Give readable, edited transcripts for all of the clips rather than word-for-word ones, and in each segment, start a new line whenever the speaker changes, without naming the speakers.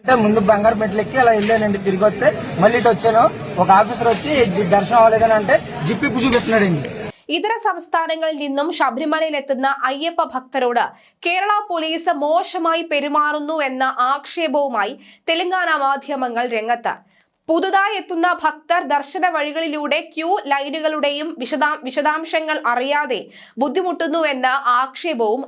అంటే ముందు బంగారు మెట్లెక్కి అలా వెళ్ళానండి. తిరిగి వస్తే మళ్ళీ ఇటు వచ్చాను. ఒక ఆఫీసర్ వచ్చి దర్శనం అవ్వలేదని అంటే జిప్పిప్పు చూపిస్తున్నాడండి.
ഇതര സംസ്ഥാനങ്ങളിൽ നിന്നും ശബരിമലയിലെത്തുന്ന അയ്യപ്പ ഭക്തരോട് കേരള പോലീസ് മോശമായി പെരുമാറുന്നു എന്ന ആക്ഷേപവുമായി തെലങ്കാന മാധ്യമങ്ങൾ രംഗത്ത്. പുതുതായി എത്തുന്ന ഭക്തർ ദർശന വഴികളിലൂടെ ക്യൂ ലൈനുകളുടെയും വിശദാംശങ്ങൾ അറിയാതെ ബുദ്ധിമുട്ടുന്നു എന്ന ആക്ഷേപവും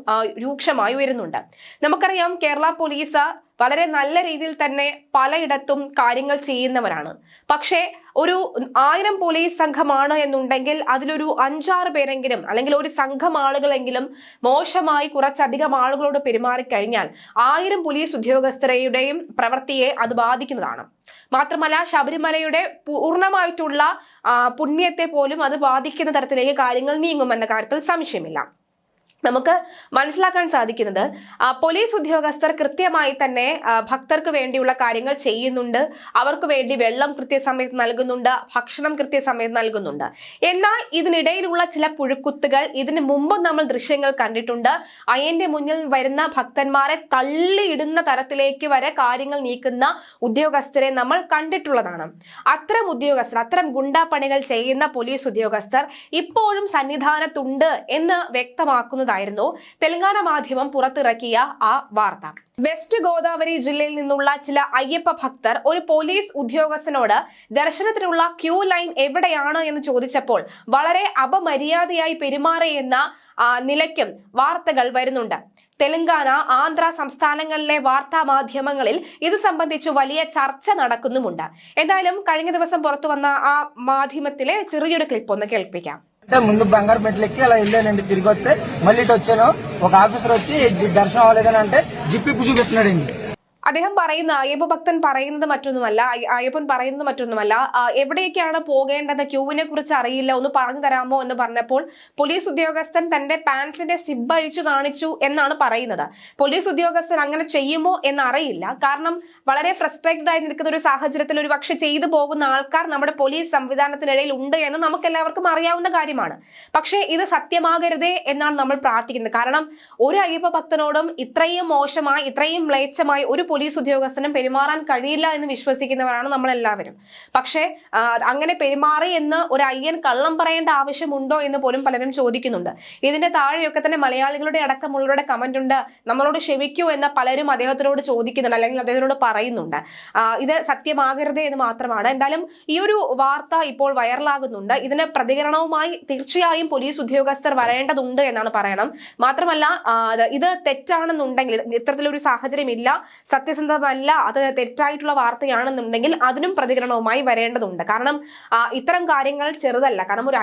രൂക്ഷമായി ഉയരുന്നുണ്ട്. നമുക്കറിയാം, കേരള പോലീസ് വളരെ നല്ല രീതിയിൽ തന്നെ പലയിടത്തും കാര്യങ്ങൾ ചെയ്യുന്നവരാണ്. പക്ഷേ ഒരു 1000 പോലീസ് സംഘമാണ് എന്നുണ്ടെങ്കിൽ അതിലൊരു 5-6 പേരെങ്കിലും അല്ലെങ്കിൽ ഒരു സംഘം ആളുകളെങ്കിലും മോശമായി കുറച്ചധികം ആളുകളോട് പെരുമാറിക്കഴിഞ്ഞാൽ 1000 പോലീസ് ഉദ്യോഗസ്ഥരുടെയും പ്രവൃത്തിയെ അത് ബാധിക്കുന്നതാണ്. മാത്രമല്ല, ശബരിമലയുടെ പൂർണ്ണമായിട്ടുള്ള പുണ്യത്തെ പോലും അത് ബാധിക്കുന്ന തരത്തിലേക്ക് കാര്യങ്ങൾ നീങ്ങുമെന്ന കാര്യത്തിൽ സംശയമില്ല. നമുക്ക് മനസ്സിലാക്കാൻ സാധിക്കുന്നത് പോലീസ് ഉദ്യോഗസ്ഥർ കൃത്യമായി തന്നെ ഭക്തർക്ക് വേണ്ടിയുള്ള കാര്യങ്ങൾ ചെയ്യുന്നുണ്ട്. അവർക്ക് വേണ്ടി വെള്ളം കൃത്യസമയത്ത് നൽകുന്നുണ്ട്, ഭക്ഷണം കൃത്യസമയത്ത് നൽകുന്നുണ്ട്. എന്നാൽ ഇതിനിടയിലുള്ള ചില പുഴുക്കുത്തുകൾ ഇതിനു മുമ്പും നമ്മൾ ദൃശ്യങ്ങൾ കണ്ടിട്ടുണ്ട്. അയ്യന്റെ മുന്നിൽ വരുന്ന ഭക്തന്മാരെ തള്ളിയിടുന്ന തരത്തിലേക്ക് വരെ കാര്യങ്ങൾ നീക്കുന്ന ഉദ്യോഗസ്ഥരെ നമ്മൾ കണ്ടിട്ടുള്ളതാണ്. അത്തരം ഉദ്യോഗസ്ഥർ, അത്തരം ഗുണ്ടാപ്പണികൾ ചെയ്യുന്ന പോലീസ് ഉദ്യോഗസ്ഥർ ഇപ്പോഴും സന്നിധാനത്തുണ്ട് എന്ന് വ്യക്തമാക്കുന്നത് തെലങ്കാന മാധ്യമം പുറത്തിറക്കിയ ആ വാർത്ത. വെസ്റ്റ് ഗോദാവരി ജില്ലയിൽ നിന്നുള്ള ചില അയ്യപ്പ ഭക്തർ ഒരു പോലീസ് ഉദ്യോഗസ്ഥനോട് ദർശനത്തിനുള്ള ക്യൂ ലൈൻ എവിടെയാണ് എന്ന് ചോദിച്ചപ്പോൾ വളരെ അപമര്യാദയായി പെരുമാറിയെന്ന നിലയ്ക്കും വാർത്തകൾ വരുന്നുണ്ട്. തെലങ്കാന, ആന്ധ്ര സംസ്ഥാനങ്ങളിലെ വാർത്താ മാധ്യമങ്ങളിൽ ഇത് സംബന്ധിച്ച് വലിയ ചർച്ച നടക്കുന്നുമുണ്ട്. എന്തായാലും കഴിഞ്ഞ ദിവസം പുറത്തു വന്ന ആ മാധ്യമത്തിലെ ചെറിയൊരു ക്ലിപ്പ് ഒന്ന് കേൾപ്പിക്കാം.
అంటే ముందు బంగారు మెట్లెక్కి అలా వెళ్ళానండి. తిరిగి వస్తే మళ్ళీ ఇటు వచ్చాను. ఒక ఆఫీసర్ వచ్చి దర్శనం అవ్వలేదని అంటే జిప్పిప్పు చూపిస్తున్నాడండి.
അദ്ദേഹം പറയുന്ന അയ്യപ്പ ഭക്തൻ പറയുന്നത് മറ്റൊന്നുമല്ല, എവിടേക്കാണ് പോകേണ്ടത്, ക്യൂവിനെ കുറിച്ച് അറിയില്ല, ഒന്ന് പറഞ്ഞു തരാമോ എന്ന് പറഞ്ഞപ്പോൾ പോലീസ് ഉദ്യോഗസ്ഥൻ തന്റെ പാൻസിന്റെ സിബ് അഴിച്ചു കാണിച്ചു എന്നാണ് പറയുന്നത്. പോലീസ് ഉദ്യോഗസ്ഥൻ അങ്ങനെ ചെയ്യുമോ എന്നറിയില്ല. കാരണം വളരെ ഫ്രസ്ട്രേറ്റഡ് ആയി നിൽക്കുന്ന ഒരു സാഹചര്യത്തിൽ ഒരു പക്ഷെ ചെയ്തു പോകുന്ന ആൾക്കാർ നമ്മുടെ പോലീസ് സംവിധാനത്തിനിടയിൽ ഉണ്ട് എന്ന് നമുക്ക് എല്ലാവർക്കും അറിയാവുന്ന കാര്യമാണ്. പക്ഷേ ഇത് സത്യമാകരുതേ എന്നാണ് നമ്മൾ പ്രാർത്ഥിക്കുന്നത്. കാരണം ഒരു അയ്യപ്പ ഭക്തനോടും ഇത്രയും മോശമായി, ഇത്രയും മ്ലേച്ഛമായി ഒരു പോലീസ് ഉദ്യോഗസ്ഥനും പെരുമാറാൻ കഴിയില്ല എന്ന് വിശ്വസിക്കുന്നവരാണ് നമ്മളെല്ലാവരും. പക്ഷേ അങ്ങനെ പെരുമാറി എന്ന് ഒരു അയ്യൻ കള്ളം പറയേണ്ട ആവശ്യമുണ്ടോ എന്ന് പോലും പലരും ചോദിക്കുന്നുണ്ട്. ഇതിന്റെ താഴെയൊക്കെ തന്നെ മലയാളികളുടെ അടക്കമുള്ളവരുടെ കമന്റ് ഉണ്ട്. നമ്മളോട് ക്ഷമിക്കൂ എന്ന് പലരും അദ്ദേഹത്തിനോട് ചോദിക്കുന്നുണ്ട്, അല്ലെങ്കിൽ അദ്ദേഹത്തിനോട് പറയുന്നുണ്ട്. ഇത് സത്യമാകരുതേ എന്ന് മാത്രമാണ്. എന്തായാലും ഈ ഒരു വാർത്ത ഇപ്പോൾ വൈറലാകുന്നുണ്ട്. ഇതിന് പ്രതികരണവുമായി തീർച്ചയായും പോലീസ് ഉദ്യോഗസ്ഥർ വരേണ്ടതുണ്ട് എന്നാണ് പറയണം. മാത്രമല്ല, ഇത് തെറ്റാണെന്നുണ്ടെങ്കിൽ, ഇത്തരത്തിലൊരു സാഹചര്യം ഇല്ല, സത്യസന്ധമല്ല, അത് തെറ്റായിട്ടുള്ള വാർത്തയാണെന്നുണ്ടെങ്കിൽ അതിനും പ്രതികരണവുമായി വരേണ്ടതുണ്ട്. കാരണം ഇത്തരം കാര്യങ്ങൾ ചെറുതല്ല. കാരണം ഒരു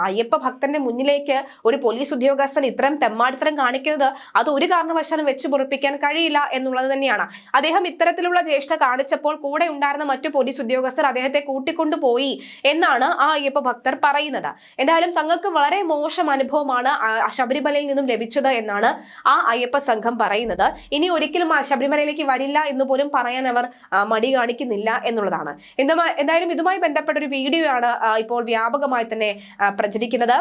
അയ്യപ്പ ഭക്തന്റെ മുന്നിലേക്ക് ഒരു പോലീസ് ഉദ്യോഗസ്ഥൻ ഇത്തരം തെമ്മാടിത്തരം കാണിക്കുന്നത് അത് ഒരു കാരണവശാലും വെച്ച് പൊറിപ്പിക്കാൻ കഴിയില്ല എന്നുള്ളത് തന്നെയാണ്. അദ്ദേഹം ഇത്തരത്തിലുള്ള ചേഷ്ട കാണിച്ചപ്പോൾ കൂടെ ഉണ്ടായിരുന്ന മറ്റു പോലീസ് ഉദ്യോഗസ്ഥർ അദ്ദേഹത്തെ കൂട്ടിക്കൊണ്ടുപോയി എന്നാണ് ആ അയ്യപ്പ ഭക്തർ പറയുന്നത്. എന്തായാലും തങ്ങൾക്ക് വളരെ മോശം അനുഭവമാണ് ശബരിമലയിൽ നിന്നും ലഭിച്ചത് എന്നാണ് ആ അയ്യപ്പ സംഘം പറയുന്നത്. ഇനി ഒരിക്കലും ശബരിമലയിലേക്ക് വരില്ല എന്ന് പോലും പറയാൻ അവർ മടി കാണിക്കുന്നില്ല എന്നുള്ളതാണ്. എന്തായാലും ഇതുമായി ബന്ധപ്പെട്ട ഒരു വീഡിയോ ആണ് ഇപ്പോൾ വ്യാപകമായി തന്നെ പ്രചരിക്കുന്നത്.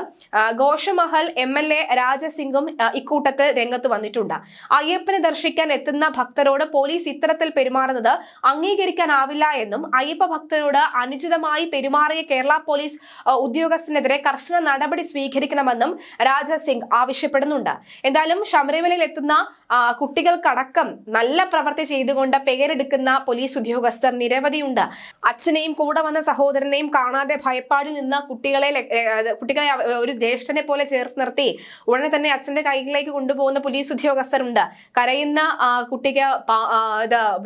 ഘോഷമഹൽ MLA രാജസിംഗും ഇക്കൂട്ടത്തിൽ രംഗത്ത് വന്നിട്ടുണ്ട്. അയ്യപ്പനെ ദർശിക്കാൻ എത്തുന്ന ഭക്തരോട് പോലീസ് ഇത്തരത്തിൽ പെരുമാറുന്നത് അംഗീകരിക്കാനാവില്ല എന്നും അയ്യപ്പ ഭക്തരോട് അനുചിതമായി പെരുമാറിയ കേരള പോലീസ് ഉദ്യോഗസ്ഥനെതിരെ കർശന നടപടി സ്വീകരിക്കണമെന്നും രാജസിംഗ് ആവശ്യപ്പെടുന്നുണ്ട്. എന്തായാലും ശബരിമലയിൽ എത്തുന്ന കുട്ടികൾക്കടക്കം നല്ല പ്രവൃത്തി ചെയ്തുകൊണ്ട് പേരെടുക്കുന്ന പോലീസ് ഉദ്യോഗസ്ഥർ നിരവധിയുണ്ട്. അച്ഛനെയും കൂടെ വന്ന സഹോദരനെയും കാണാതെ ഭയപ്പാടിൽ നിന്ന് കുട്ടികളെ ഒരു ജ്യേഷ്ഠനെ പോലെ ചേർത്ത് നിർത്തി ഉടനെ തന്നെ അച്ഛന്റെ കൈകളിലേക്ക് കൊണ്ടുപോകുന്ന പോലീസ് ഉദ്യോഗസ്ഥരുണ്ട്. കരയുന്ന കുട്ടിക്ക്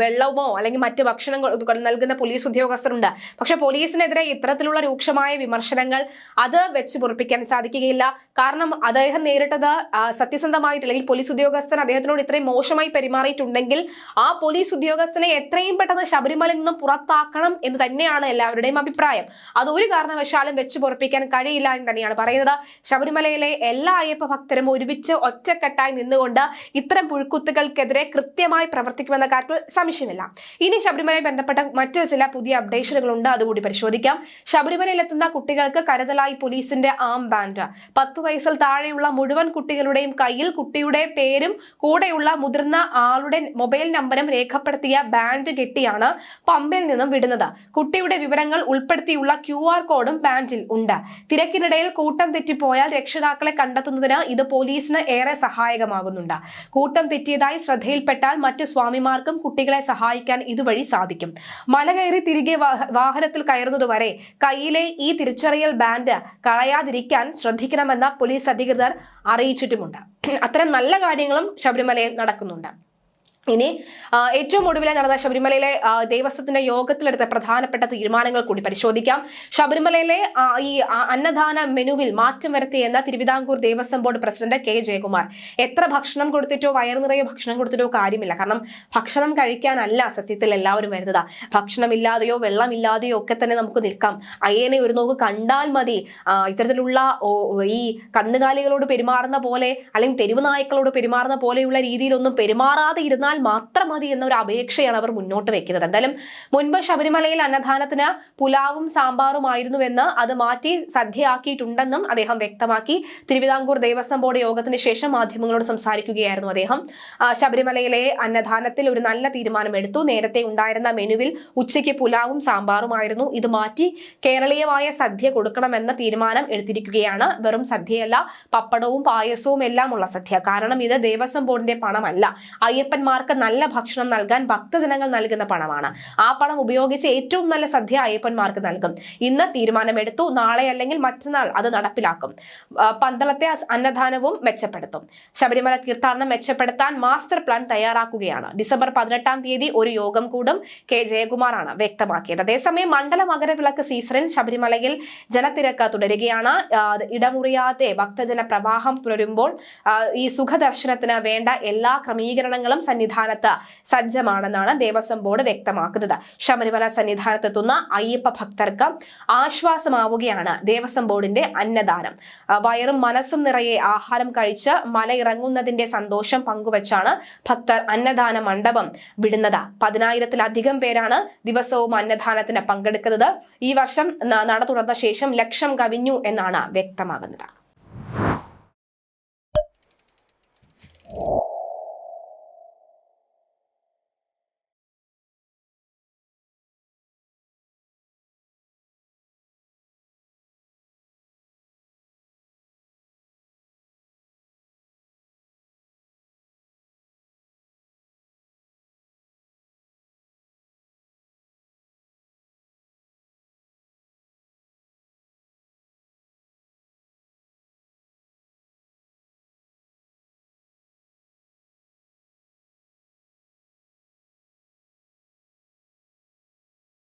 വെള്ളമോ അല്ലെങ്കിൽ മറ്റു ഭക്ഷണം നൽകുന്ന പോലീസ് ഉദ്യോഗസ്ഥരുണ്ട്. പക്ഷെ പോലീസിനെതിരെ ഇത്തരത്തിലുള്ള രൂക്ഷമായ വിമർശനങ്ങൾ അത് വെച്ച് പൊറിപ്പിക്കാൻ സാധിക്കുകയില്ല. കാരണം അദ്ദേഹം നേരിട്ടത് സത്യസന്ധമായിട്ട്, അല്ലെങ്കിൽ പോലീസ് ഉദ്യോഗസ്ഥൻ അദ്ദേഹത്തിനോട് ഇത്രയും മോശമായി പെരുമാറിയിട്ടുണ്ടെങ്കിൽ ആ പോലീസ് ഉദ്യോഗസ്ഥനെ എത്രയും പെട്ടെന്ന് ശബരിമലയിൽ നിന്നും പുറത്താക്കണം എന്ന് തന്നെയാണ് എല്ലാവരുടെയും അഭിപ്രായം. അത് ഒരു കാരണവശാലും വെച്ച് പൊറിപ്പിക്കാൻ കഴിയില്ല എന്ന് തന്നെയാണ് പറയുന്നത്. ശബരിമലയിലെ എല്ലാ അയ്യപ്പ ഭക്തരും ഒരുമിച്ച് ഒറ്റക്കെട്ടായി നിന്നുകൊണ്ട് ഇത്തരം പുഴുക്കുത്തുകൾക്കെതിരെ കൃത്യമായി പ്രവർത്തിക്കുമെന്ന കാര്യത്തിൽ സംശയമില്ല. ഇനി ശബരിമലയെ ബന്ധപ്പെട്ട മറ്റ് ചില പുതിയ അപ്ഡേഷനുകളുണ്ട്, അതുകൂടി പരിശോധിക്കാം. ശബരിമലയിലെത്തുന്ന കുട്ടികൾക്ക് കരുതലായി പോലീസിന്റെ ആം ബാൻഡ്. 10 വയസ്സിൽ താഴെയുള്ള മുഴുവൻ കുട്ടികളുടെയും കയ്യിൽ കുട്ടിയുടെ പേരും കൂടെയുള്ള മുതിർന്ന ആളുടെ മൊബൈൽ നമ്പരും രേഖപ്പെടുത്തിയ ബാൻഡ് കെട്ടിയാണ് പമ്പിൽ നിന്നും വിടുന്നത്. കുട്ടിയുടെ വിവരങ്ങൾ ഉൾപ്പെടുത്തിയുള്ള QR കോഡും ബാൻഡിൽ ഉണ്ട്. തിരക്കിനിടയിൽ കൂട്ടം തെറ്റിപ്പോയാൽ രക്ഷിതാക്കളെ കണ്ടെത്തുന്നതിന് ഇത് പോലീസിന് ഏറെ സഹായകമാകുന്നുണ്ട്. കൂട്ടം തെറ്റിയതായി ശ്രദ്ധയിൽപ്പെട്ടാൽ മറ്റ് സ്വാമിമാർക്കും കുട്ടികളെ സഹായിക്കാൻ ഇതുവഴി സാധിക്കും. മല കയറി തിരികെ വാഹനത്തിൽ കയറുന്നതുവരെ കയ്യിലെ ഈ തിരിച്ചറിയൽ ബാൻഡ് കളയാതിരിക്കാൻ ശ്രദ്ധിക്കണമെന്ന് പോലീസ് അധികൃതർ അറിയിച്ചിട്ടുമുണ്ട്. അത്തരം നല്ല കാര്യങ്ങളും ശബരിമലയിൽ നടക്കുന്നുണ്ട്. ഇനി ഏറ്റവും ഒടുവിലായി നടന്ന ശബരിമലയിലെ ദേവസ്വത്തിന്റെ യോഗത്തിലെടുത്ത പ്രധാനപ്പെട്ട തീരുമാനങ്ങൾ കൂടി പരിശോധിക്കാം. ശബരിമലയിലെ ഈ അന്നദാന മെനുവിൽ മാറ്റം വരുത്തിയെന്ന Thiruvithamkoor Devaswom board president K. Jayakumar. എത്ര ഭക്ഷണം കൊടുത്തിട്ടോ വയറു നിറയെ ഭക്ഷണം കൊടുത്തിട്ടോ കാര്യമില്ല. കാരണം ഭക്ഷണം കഴിക്കാനല്ല സത്യത്തിൽ എല്ലാവരും വരുന്നത്. ഭക്ഷണമില്ലാതെയോ വെള്ളമില്ലാതെയോ ഒക്കെ തന്നെ നമുക്ക് നിൽക്കാം. അയ്യനെ ഒരു നോക്ക് കണ്ടാൽ മതി. ഇത്തരത്തിലുള്ള ഈ കന്നുകാലികളോട് പെരുമാറുന്ന പോലെ അല്ലെങ്കിൽ തെരുവ് നായ്ക്കളോട് പെരുമാറുന്ന പോലെയുള്ള രീതിയിലൊന്നും പെരുമാറാതെ ഇരുന്നാൽ മാത്രം മതി എന്നൊരു അപേക്ഷയാണ് അവർ മുന്നോട്ട് വെക്കുന്നത്. എന്തായാലും മുൻപ് ശബരിമലയിൽ അന്നദാനത്തിന് പുലാവും സാമ്പാറുമായിരുന്നുവെന്ന് അത് മാറ്റി സദ്യയാക്കിയിട്ടുണ്ടെന്നും അദ്ദേഹം വ്യക്തമാക്കി. തിരുവിതാംകൂർ ദേവസ്വം ബോർഡ് യോഗത്തിന് ശേഷം മാധ്യമങ്ങളോട് സംസാരിക്കുകയായിരുന്നു അദ്ദേഹം. ശബരിമലയിലെ അന്നദാനത്തിൽ ഒരു നല്ല തീരുമാനം എടുത്തു. നേരത്തെ ഉണ്ടായിരുന്ന മെനുവിൽ ഉച്ചയ്ക്ക് പുലാവും സാമ്പാറുമായിരുന്നു. ഇത് മാറ്റി കേരളീയമായ സദ്യ കൊടുക്കണമെന്ന തീരുമാനം എടുത്തിരിക്കുകയാണ്. വെറും സദ്യയല്ല, പപ്പടവും പായസവും എല്ലാം ഉള്ള സദ്യ. കാരണം ഇത് ദേവസ്വം ബോർഡിന്റെ പണമല്ല, അയ്യപ്പന്മാർക്ക് നല്ല ഭക്ഷണം നൽകാൻ ഭക്തജനങ്ങൾ നൽകുന്ന പണമാണ്. ആ പണം ഉപയോഗിച്ച് ഏറ്റവും നല്ല സദ്യ അയ്യപ്പന്മാർക്ക് നൽകും. ഇന്ന് തീരുമാനമെടുത്തു. നാളെ അല്ലെങ്കിൽ മറ്റന്നാൾ അത് നടപ്പിലാക്കും. പന്തളത്തെ അന്നദാനവും മെച്ചപ്പെടുത്തും. ശബരിമല തീർത്ഥാടനം മെച്ചപ്പെടുത്താൻ മാസ്റ്റർ പ്ലാൻ തയ്യാറാക്കുകയാണ്. ഡിസംബർ 18-ാം തീയതി ഒരു യോഗം കൂടും. K. ജയകുമാറാണ് വ്യക്തമാക്കിയത്. അതേസമയം മണ്ഡല മകരവിളക്ക് സീസണിൽ ശബരിമലയിൽ ജനത്തിരക്ക് തുടരുകയാണ്. ഇടമുറിയാതെ ഭക്തജന പ്രവാഹം തുടരുമ്പോൾ ഈ സുഖദർശനത്തിന് വേണ്ട എല്ലാ ക്രമീകരണങ്ങളും സന്നിധാനത്ത് സജ്ജമാണെന്നാണ് ദേവസ്വം ബോർഡ് വ്യക്തമാക്കുന്നത്. ശബരിമല സന്നിധാനത്തെത്തുന്ന അയ്യപ്പ ഭക്തർക്ക് ആശ്വാസമാവുകയാണ് ദേവസ്വം ബോർഡിന്റെ അന്നദാനം. വയറും മനസ്സും നിറയെ ആഹാരം കഴിച്ച് മല ഇറങ്ങുന്നതിന്റെ സന്തോഷം പങ്കുവച്ചാണ് ഭക്തർ അന്നദാന മണ്ഡപം വിടുന്നത്. 10,000-ത്തിലധികം പേരാണ് ദിവസവും അന്നദാനത്തിന് പങ്കെടുക്കുന്നത്. ഈ വർഷം നട തുറന്ന ശേഷം 1,00,000 കവിഞ്ഞു എന്നാണ് വ്യക്തമാകുന്നത്.